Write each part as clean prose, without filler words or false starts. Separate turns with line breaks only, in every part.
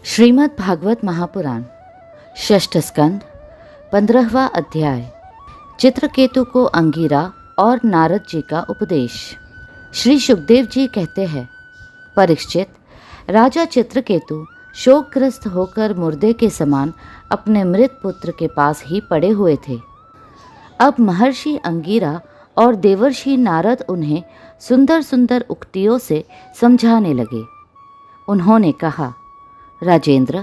श्रीमद् भागवत महापुराण षष्ठ स्कंद 15वां अध्याय। चित्रकेतु को अंगिरा और नारद जी का उपदेश। श्री सुखदेव जी कहते हैं, परीक्षित, राजा चित्रकेतु शोकग्रस्त होकर मुर्दे के समान अपने मृत पुत्र के पास ही पड़े हुए थे। अब महर्षि अंगिरा और देवर्षि नारद उन्हें सुंदर सुंदर उक्तियों से समझाने लगे। उन्होंने कहा, राजेंद्र,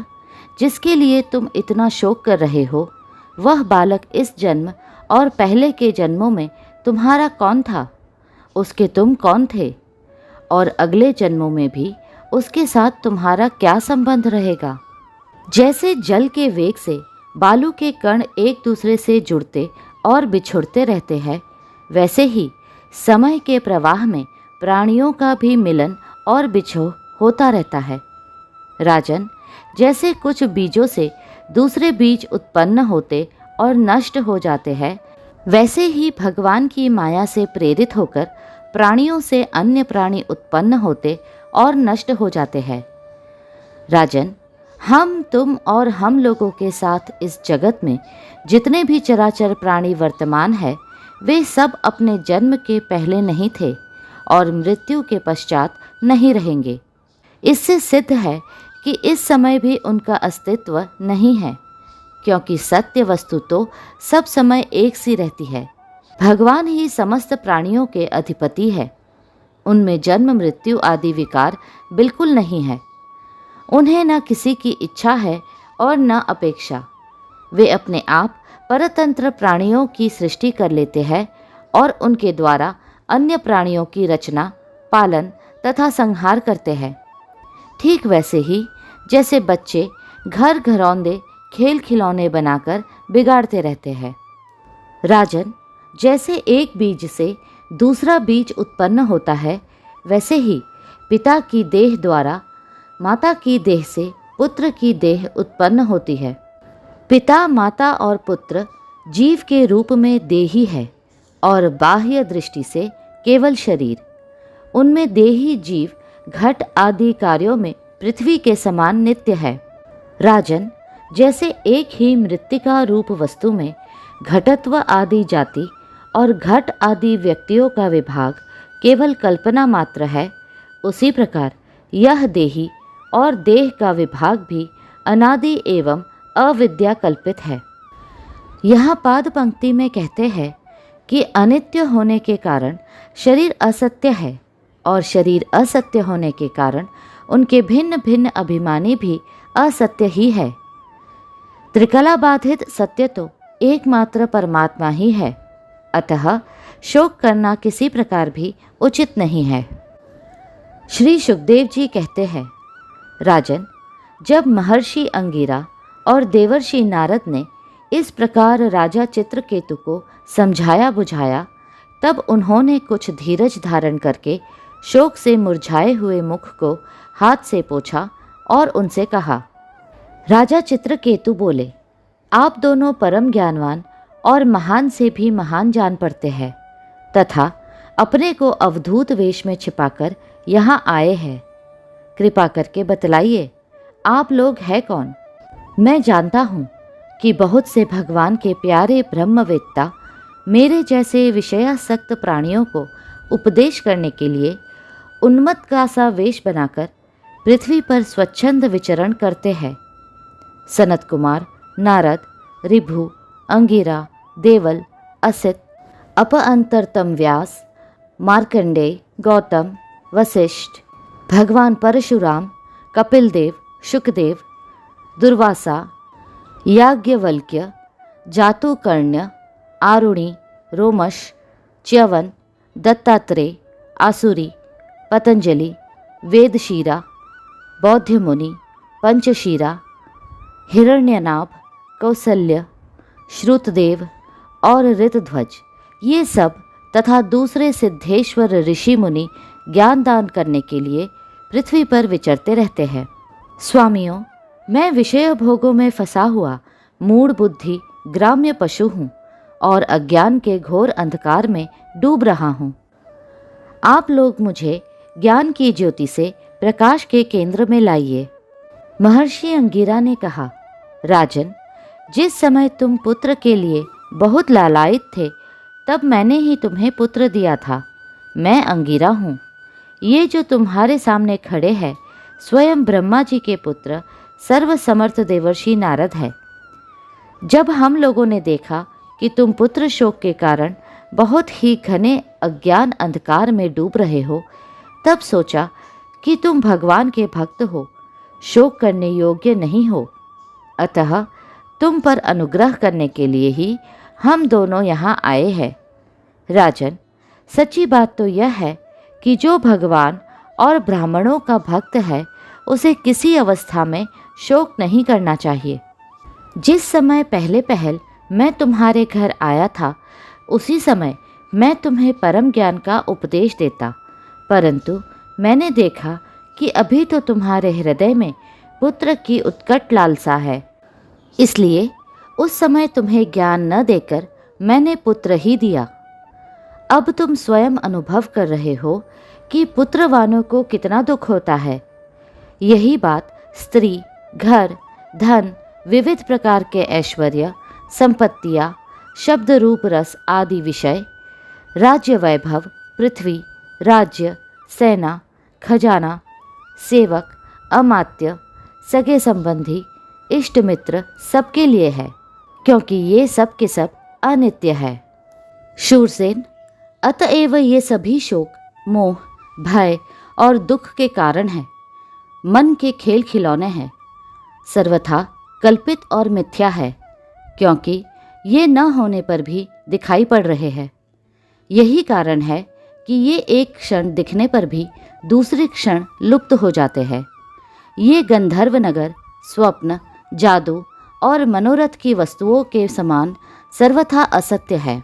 जिसके लिए तुम इतना शोक कर रहे हो, वह बालक इस जन्म और पहले के जन्मों में तुम्हारा कौन था? उसके तुम कौन थे? और अगले जन्मों में भी उसके साथ तुम्हारा क्या संबंध रहेगा? जैसे जल के वेग से बालू के कण एक दूसरे से जुड़ते और बिछुड़ते रहते हैं, वैसे ही समय के प्रवाह में प्राणियों का भी मिलन और बिछोह होता रहता है। राजन, जैसे कुछ बीजों से दूसरे बीज उत्पन्न होते और नष्ट हो जाते हैं, वैसे ही भगवान की माया से प्रेरित होकर प्राणियों से अन्य प्राणी उत्पन्न होते और नष्ट हो जाते हैं। राजन, हम, तुम और हम लोगों के साथ इस जगत में जितने भी चराचर प्राणी वर्तमान है, वे सब अपने जन्म के पहले नहीं थे और मृत्यु के पश्चात नहीं रहेंगे। इससे सिद्ध है कि इस समय भी उनका अस्तित्व नहीं है, क्योंकि सत्य वस्तु तो सब समय एक सी रहती है। भगवान ही समस्त प्राणियों के अधिपति है। उनमें जन्म मृत्यु आदि विकार बिल्कुल नहीं है। उन्हें न किसी की इच्छा है और न अपेक्षा। वे अपने आप परतंत्र प्राणियों की सृष्टि कर लेते हैं और उनके द्वारा अन्य प्राणियों की रचना, पालन तथा संहार करते हैं। ठीक वैसे ही जैसे बच्चे घर घरौंदे खेल खिलौने बनाकर बिगाड़ते रहते हैं। राजन, जैसे एक बीज से दूसरा बीज उत्पन्न होता है, वैसे ही पिता की देह द्वारा माता की देह से पुत्र की देह उत्पन्न होती है। पिता, माता और पुत्र जीव के रूप में देही है और बाह्य दृष्टि से केवल शरीर। उनमें देही जीव घट आदि कार्यों में पृथ्वी के समान नित्य है। राजन, जैसे एक ही मृत्तिका रूप वस्तु में घटत्व आदि जाति और घट आदि व्यक्तियों का विभाग केवल कल्पना मात्र है, उसी प्रकार यह देही और देह का विभाग भी अनादि एवं अविद्या कल्पित है। यहाँ पाद पंक्ति में कहते हैं कि अनित्य होने के कारण शरीर असत्य है और शरीर असत्य होने के कारण उनके भिन्न भिन्न अभिमानी भी असत्य ही है। त्रिकला बाधित सत्य तो एकमात्र परमात्मा ही है। अतः शोक करना किसी प्रकार भी उचित नहीं है। श्री सुखदेव जी कहते हैं, राजन, जब महर्षि अंगिरा और देवर्षि नारद ने इस प्रकार राजा चित्रकेतु को समझाया बुझाया, तब उन्होंने कुछ धीरज धारण करके शोक से मुरझाए हुए मुख को हाथ से पोंछा और उनसे कहा। राजा चित्रकेतु बोले, आप दोनों परम ज्ञानवान और महान से भी महान जान पड़ते हैं तथा अपने को अवधूत वेश में छिपाकर यहाँ आए हैं। कृपा करके बतलाइए, आप लोग हैं कौन? मैं जानता हूँ कि बहुत से भगवान के प्यारे ब्रह्मवेत्ता मेरे जैसे विषयासक्त प्राणियों को उपदेश करने के लिए उन्मत्त का सा वेश बनाकर पृथ्वी पर स्वच्छंद विचरण करते हैं। सनत कुमार, नारद, ऋभु, अंगिरा, देवल, असित, अपअंतरतम व्यास, मार्कंडेय, गौतम, वशिष्ठ, भगवान परशुराम, कपिल देव, शुकदेव, दुर्वासा, याज्ञवल्क्य, जातुकर्ण्य, आरुणि, रोमश, च्यवन, दत्तात्रेय, आसुरी, पतंजलि, वेदशीरा, बौद्धमुनि, पंचशीरा, हिरण्यनाभ, कौसल्य, श्रुतदेव और ऋतध्वज, ये सब तथा दूसरे सिद्धेश्वर ऋषि मुनि ज्ञान दान करने के लिए पृथ्वी पर विचरते रहते हैं। स्वामियों, मैं विषय भोगों में फंसा हुआ मूढ़ बुद्धि ग्राम्य पशु हूँ और अज्ञान के घोर अंधकार में डूब रहा हूँ। आप लोग मुझे ज्ञान की ज्योति से प्रकाश के केंद्र में लाइए। महर्षि अंगिरा ने कहा, राजन, जिस समय तुम पुत्र के लिए बहुत लालायित थे, तब मैंने ही तुम्हें पुत्र दिया था। मैं अंगिरा हूँ। ये जो तुम्हारे सामने खड़े हैं, स्वयं ब्रह्मा जी के पुत्र सर्वसमर्थ देवर्षि नारद है। जब हम लोगों ने देखा कि तुम पुत्र शोक के कारण बहुत ही घने अज्ञान अंधकार में डूब रहे हो, तब सोचा कि तुम भगवान के भक्त हो, शोक करने योग्य नहीं हो। अतः तुम पर अनुग्रह करने के लिए ही हम दोनों यहाँ आए हैं। राजन, सच्ची बात तो यह है कि जो भगवान और ब्राह्मणों का भक्त है, उसे किसी अवस्था में शोक नहीं करना चाहिए। जिस समय पहले पहल मैं तुम्हारे घर आया था, उसी समय मैं तुम्हें परम ज्ञान का उपदेश देता, परंतु मैंने देखा कि अभी तो तुम्हारे हृदय में पुत्र की उत्कट लालसा है, इसलिए उस समय तुम्हें ज्ञान न देकर मैंने पुत्र ही दिया। अब तुम स्वयं अनुभव कर रहे हो कि पुत्रवानों को कितना दुख होता है। यही बात स्त्री, घर, धन, विविध प्रकार के ऐश्वर्य, संपत्तियाँ, शब्द रूप रस आदि विषय, राज्य वैभव, पृथ्वी, राज्य, सेना, खजाना, सेवक, अमात्य, सगे संबंधी, इष्ट मित्र सबके लिए है, क्योंकि ये सब के सब अनित्य है। शूरसेन, अतएव ये सभी शोक, मोह, भय और दुख के कारण है, मन के खेल खिलौने हैं, सर्वथा कल्पित और मिथ्या है, क्योंकि ये न होने पर भी दिखाई पड़ रहे हैं। यही कारण है कि ये एक क्षण दिखने पर भी दूसरे क्षण लुप्त हो जाते हैं। ये गंधर्व नगर, स्वप्न, जादू और मनोरथ की वस्तुओं के समान सर्वथा असत्य है।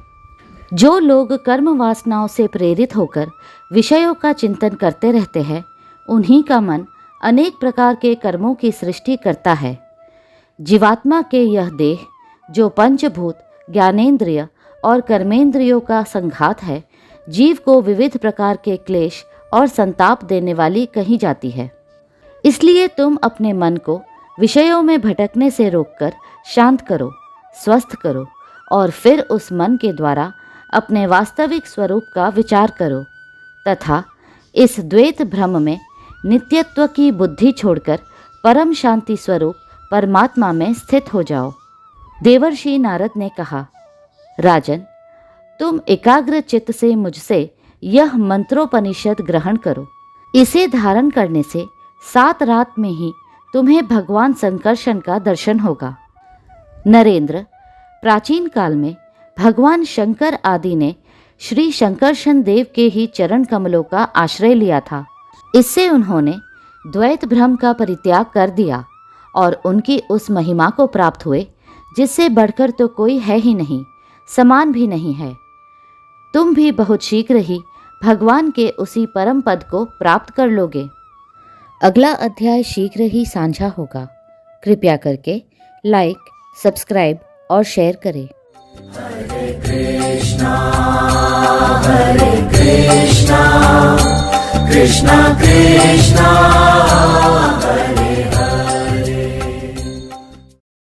जो लोग कर्म वासनाओं से प्रेरित होकर विषयों का चिंतन करते रहते हैं, उन्हीं का मन अनेक प्रकार के कर्मों की सृष्टि करता है। जीवात्मा के यह देह, जो पंचभूत, ज्ञानेंद्रिय और कर्मेंद्रियों का संघात है, जीव को विविध प्रकार के क्लेश और संताप देने वाली कही जाती है। इसलिए तुम अपने मन को विषयों में भटकने से रोककर शांत करो, स्वस्थ करो और फिर उस मन के द्वारा अपने वास्तविक स्वरूप का विचार करो तथा इस द्वैत भ्रम में नित्यत्व की बुद्धि छोड़कर परम शांति स्वरूप परमात्मा में स्थित हो जाओ। देवर्षि नारद ने कहा, राजन, तुम एकाग्र चित्त से मुझसे यह मंत्रोपनिषद ग्रहण करो। इसे धारण करने से 7 रात में ही तुम्हें भगवान संकर्षण का दर्शन होगा। नरेंद्र, प्राचीन काल में भगवान शंकर आदि ने श्री शंकरशन देव के ही चरण कमलों का आश्रय लिया था। इससे उन्होंने द्वैत भ्रम का परित्याग कर दिया और उनकी उस महिमा को प्राप्त हुए जिससे बढ़कर तो कोई है ही नहीं, समान भी नहीं है। तुम भी बहुत शीघ्र ही भगवान के उसी परम पद को प्राप्त कर लोगे। अगला अध्याय शीघ्र ही साझा होगा। कृपया करके लाइक, सब्सक्राइब और शेयर करें।
हरे कृष्णा कृष्णा कृष्णा